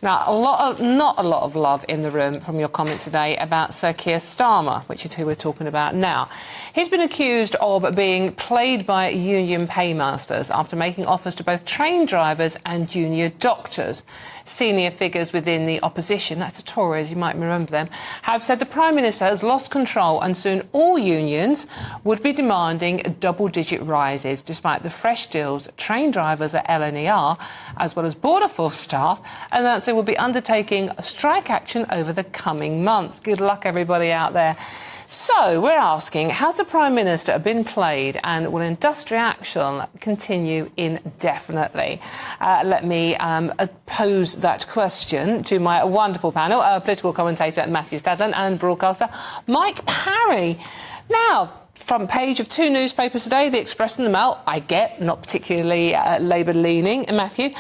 Now, not a lot of love in the room from your comments today about Sir Keir Starmer, which is who we're talking about now. He's been accused of being played by union paymasters after making offers to both train drivers and junior doctors. Senior figures within the opposition, that's the Tories, you might remember them, have said the Prime Minister has lost control and soon all unions would be demanding double-digit rises, despite the fresh deals train drivers at LNER, as well as Border Force staff, announced they will be undertaking strike action over the coming months. Good luck, everybody out there. So, we're asking, has the Prime Minister been played and will industrial action continue indefinitely? Let me pose that question to my wonderful panel, political commentator Matthew Stadlen and broadcaster Mike Parry. Now, front page of two newspapers today, The Express and the Mail, I get, not particularly Labour-leaning, Matthew,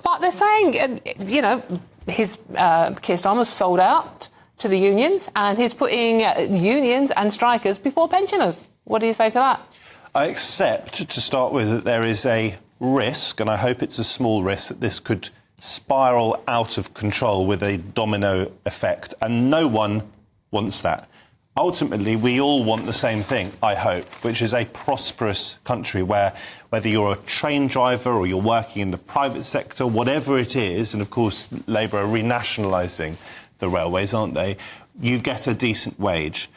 but they're saying, you know, Keir Starmer's sold out to the unions, and he's putting unions and strikers before pensioners. What do you say to that? I accept, to start with, that there is a risk, and I hope it's a small risk, that this could spiral out of control with a domino effect, and no one wants that. Ultimately, we all want the same thing, I hope, which is a prosperous country where, whether you're a train driver or you're working in the private sector, whatever it is, and of course Labour are renationalising the railways, aren't they? You get a decent wage.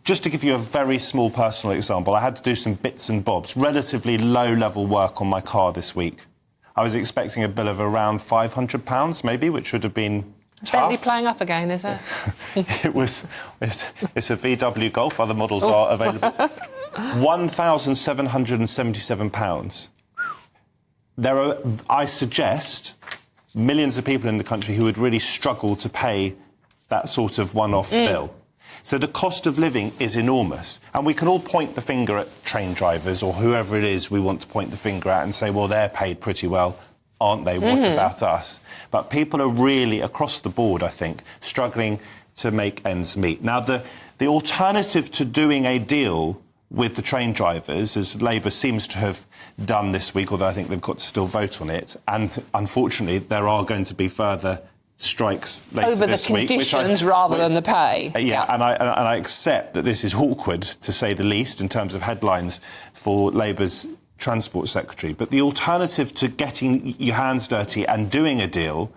Just to give you a very small personal example, I had to do some bits and bobs, relatively low-level work on my car this week. I was expecting a bill of around £500, maybe, which would have been tough. Bentley playing up again, is it? It's a VW Golf, other models are available. £1,777. There are, I suggest, millions of people in the country who would really struggle to pay that sort of one-off bill. So the cost of living is enormous. And we can all point the finger at train drivers or whoever it is we want to point the finger at and say, well, they're paid pretty well, aren't they? What about us? But people are really, across the board, I think, struggling to make ends meet. Now, the alternative to doing a deal with the train drivers, as Labour seems to have done this week, although I think they've got to still vote on it, and unfortunately there are going to be further strikes later this week. Over the conditions rather than the pay. Yeah, and I accept that this is awkward, to say the least, in terms of headlines for Labour's Transport Secretary. But the alternative to getting your hands dirty and doing a deal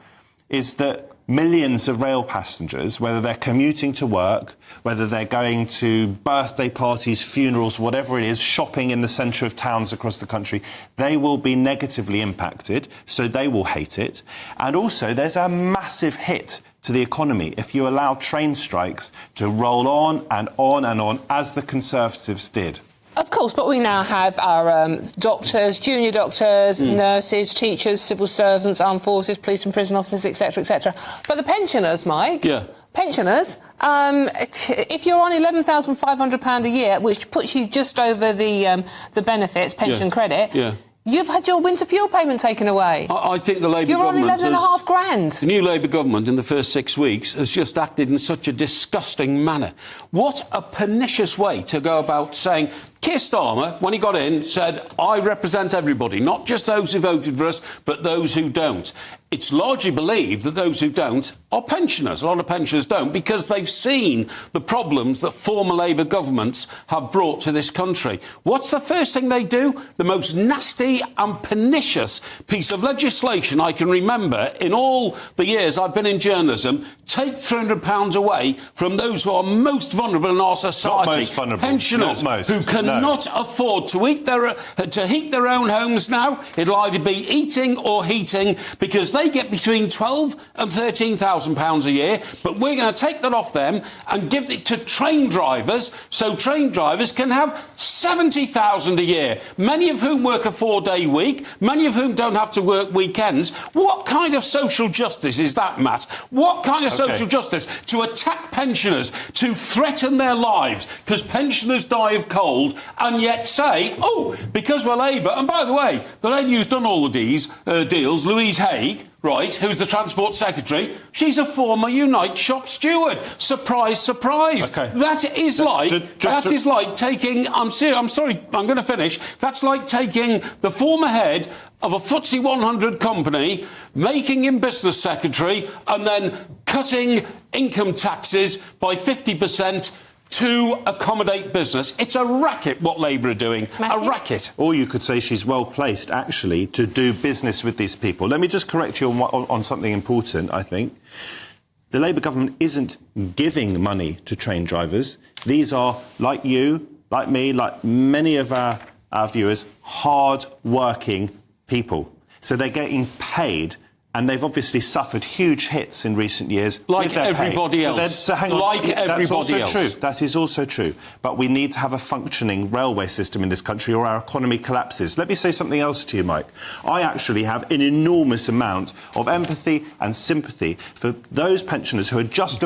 is that millions of rail passengers, whether they're commuting to work, whether they're going to birthday parties, funerals, whatever it is, shopping in the centre of towns across the country, they will be negatively impacted, so they will hate it. And also, there's a massive hit to the economy if you allow train strikes to roll on and on and on, as the Conservatives did. Of course, but we now have our doctors, junior doctors, nurses, teachers, civil servants, armed forces, police and prison officers, etc., etc. But the pensioners, Mike... Yeah. Pensioners, if you're on £11,500 a year, which puts you just over the benefits, pension credit... Yeah. You've had your winter fuel payment taken away. I think the Labour government... You're on £11,500. The new Labour government in the first 6 weeks has just acted in such a disgusting manner. What a pernicious way to go about saying... Keir Starmer, when he got in, said, I represent everybody, not just those who voted for us, but those who don't. It's largely believed that those who don't are pensioners. A lot of pensioners don't, because they've seen the problems that former Labour governments have brought to this country. What's the first thing they do? The most nasty and pernicious piece of legislation I can remember in all the years I've been in journalism, take £300 away from those who are most vulnerable in our society. Not most vulnerable. Pensioners who cannot afford to heat their own homes now. It'll either be eating or heating, because they get between £12,000 and £13,000 a year, but we're going to take that off them and give it to train drivers, so train drivers can have £70,000 a year, many of whom work a 4-day week, many of whom don't have to work weekends. What kind of social justice is that, Matt? What kind of social justice to attack pensioners, to threaten their lives because pensioners die of cold, and yet say, oh, because we're Labour, and by the way, the lady who's done all of these deals, Louise Haigh, right, who's the Transport Secretary, she's a former Unite shop steward. Surprise, surprise. Okay. That is like taking... I'm sorry, I'm going to finish. That's like taking the former head of a FTSE 100 company, making him business secretary, and then cutting income taxes by 50% to accommodate business. It's a racket what Labour are doing. Matthew? A racket. Or you could say she's well placed, actually, to do business with these people. Let me just correct you on something important, I think. The Labour government isn't giving money to train drivers. These are, like you, like me, like many of our viewers, hard-working people. So they're getting paid, and they've obviously suffered huge hits in recent years. Like everybody else. So hang on. Like everybody else. True. That is also true. But we need to have a functioning railway system in this country or our economy collapses. Let me say something else to you, Mike. I actually have an enormous amount of empathy and sympathy for those pensioners who are just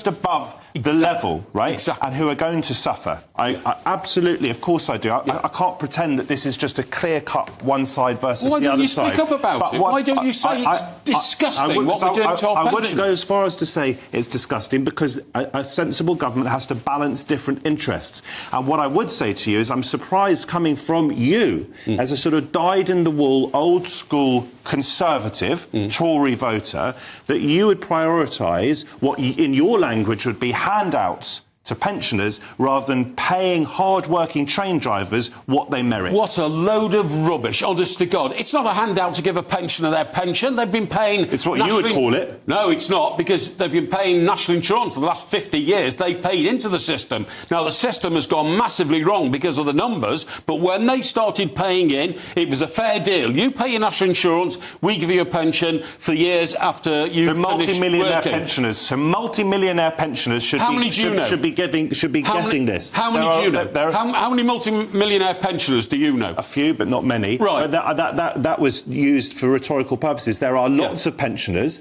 above the level, right? Exactly. And who are going to suffer. I absolutely, of course I do. I can't pretend that this is just a clear-cut one side versus the other side. Why don't you speak up about it? Why don't you say it's disgusting what we're doing to our pensioners? I wouldn't go as far as to say it's disgusting, because a sensible government has to balance different interests. And what I would say to you is I'm surprised, coming from you, as a sort of dyed-in-the-wool, old-school Conservative Tory voter, that you would prioritise what, in your language, would be handouts to pensioners rather than paying hard-working train drivers what they merit. What a load of rubbish, honest to God. It's not a handout to give a pensioner their pension. They've been paying... It's what you would call it. No, it's not, because they've been paying national insurance for the last 50 years. They've paid into the system. Now, the system has gone massively wrong because of the numbers, but when they started paying in, it was a fair deal. You pay your national insurance, we give you a pension for years after you finish working. So multi-millionaire pensioners should be getting this. How many do you know? How many multi-millionaire pensioners do you know? A few, but not many. Right. That was used for rhetorical purposes. There are lots of pensioners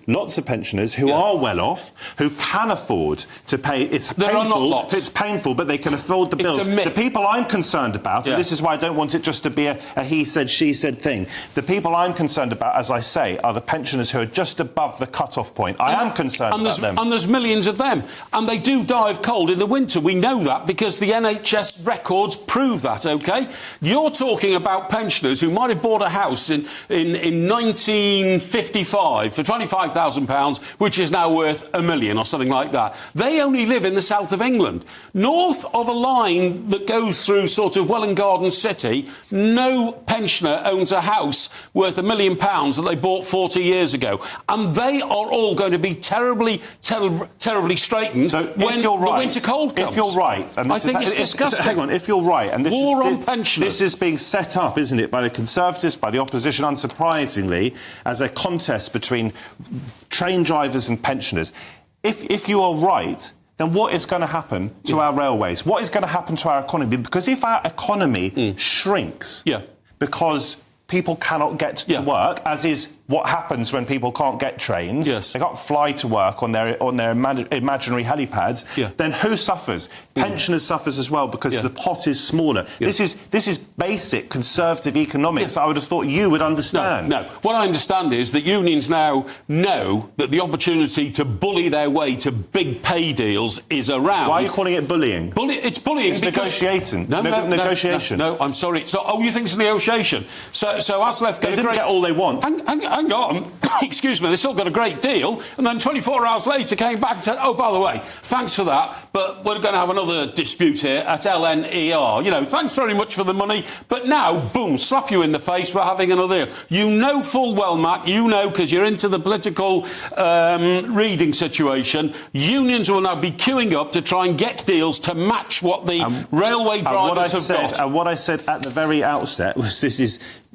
who are well off, who can afford to pay. There are not lots. It's painful, but they can afford the bills. It's a myth. The people I'm concerned about, and this is why I don't want it just to be a he said, she said thing. The people I'm concerned about, as I say, are the pensioners who are just above the cut-off point. I am concerned about them. And there's millions of them. And they do die of cold in the winter. We know that because the NHS records prove that, OK? You're talking about pensioners who might have bought a house in 1955 for £25,000, which is now worth £1 million or something like that. They only live in the south of England. North of a line that goes through sort of Welwyn Garden City, no pensioner owns a house worth £1 million that they bought 40 years ago. And they are all going to be terribly straitened when the winter cold comes. If you're right, and I think it's disgusting. Hang on, if you're right, and this is being set up, isn't it, by the Conservatives, by the opposition, unsurprisingly, as a contest between train drivers and pensioners. If you are right, then what is going to happen to our railways? What is going to happen to our economy? Because if our economy shrinks because people cannot get to work, as is what happens when people can't get trains. Yes. They can't fly to work on their imaginary helipads. Then who suffers? Pensioners suffers as well because the pot is smaller. This is basic Conservative economics. I would have thought you would understand. No. What I understand is that unions now know that the opportunity to bully their way to big pay deals is around. Why are you calling it bullying? It's bullying. It's because... negotiation. No, I'm sorry. It's not. Oh, you think it's a negotiation? So ASLEF they didn't get all they want. Hang on. Excuse me. They still got a great deal, and then 24 hours later came back and said, "Oh, by the way, thanks for that, but we're going to have another dispute here at LNER. You know, thanks very much for the money, but now, boom, slap you in the face. We're having another deal." You know full well, Matt. You know because you're into the political reading situation. Unions will now be queuing up to try and get deals to match what the railway drivers have got. And what I said at the very outset was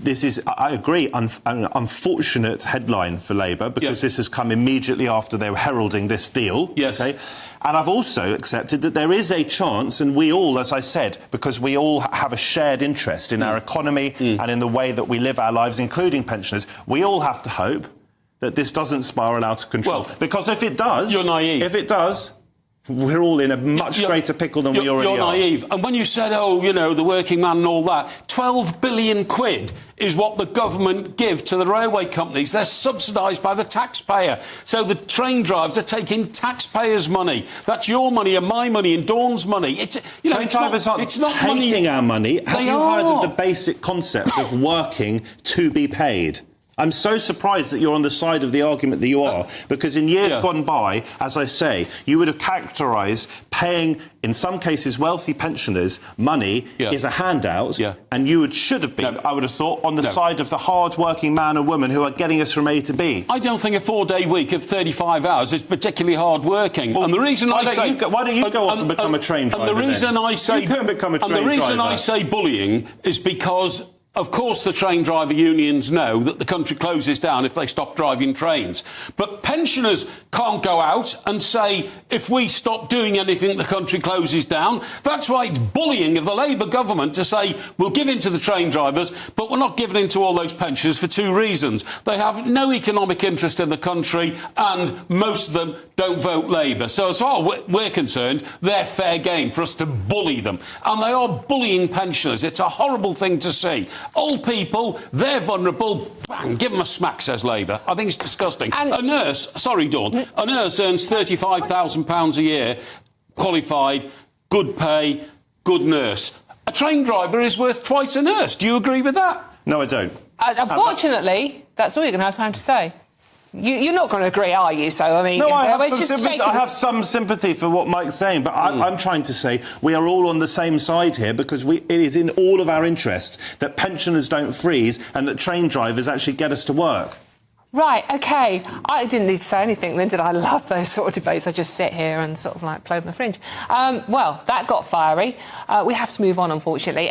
this is, I agree, an unfortunate headline for Labour because this has come immediately after they were heralding this deal. Yes. Okay? And I've also accepted that there is a chance, and we all, as I said, because we all have a shared interest in our economy and in the way that we live our lives, including pensioners, we all have to hope that this doesn't spiral out of control. Well, because if it does... You're naive. If it does... we're all in a much greater pickle than we already are. You're naive. And when you said, oh, you know, the working man and all that, 12 billion quid is what the government give to the railway companies. They're subsidised by the taxpayer. So the train drivers are taking taxpayers' money. That's your money and my money and Dawn's money. Train drivers aren't taking our money. Have you heard of the basic concept of working to be paid? I'm so surprised that you're on the side of the argument that you are, because in years gone by, as I say, you would have characterised paying, in some cases, wealthy pensioners money is a handout, and you should have been, I would have thought, on the side of the hard-working man and woman who are getting us from A to B. I don't think a 4-day week of 35 hours is particularly hard-working. Well, and the reason why don't you go off and become a train driver? And the reason then? I say you can become a train driver. And the reason I say bullying is because, of course, the train driver unions know that the country closes down if they stop driving trains. But pensioners can't go out and say, if we stop doing anything, the country closes down. That's why it's bullying of the Labour government to say, we'll give in to the train drivers, but we're not giving in to all those pensioners for two reasons. They have no economic interest in the country, and most of them don't vote Labour. So as far as we're concerned, they're fair game for us to bully them. And they are bullying pensioners. It's a horrible thing to see. Old people, they're vulnerable. Bang, give them a smack, says Labour. I think it's disgusting. And a nurse, sorry, Dawn, a nurse earns £35,000 a year, qualified, good pay, good nurse. A train driver is worth twice a nurse. Do you agree with that? No, I don't. Unfortunately, that's all you're going to have time to say. You're not going to agree, are you? So, I mean... No, I have some sympathy for what Mike's saying, but I'm trying to say we are all on the same side here, because it is in all of our interests that pensioners don't freeze and that train drivers actually get us to work. Right, OK. I didn't need to say anything then, did I? I love those sort of debates. I just sit here and sort of, like, play with my fringe. Well, that got fiery. We have to move on, unfortunately.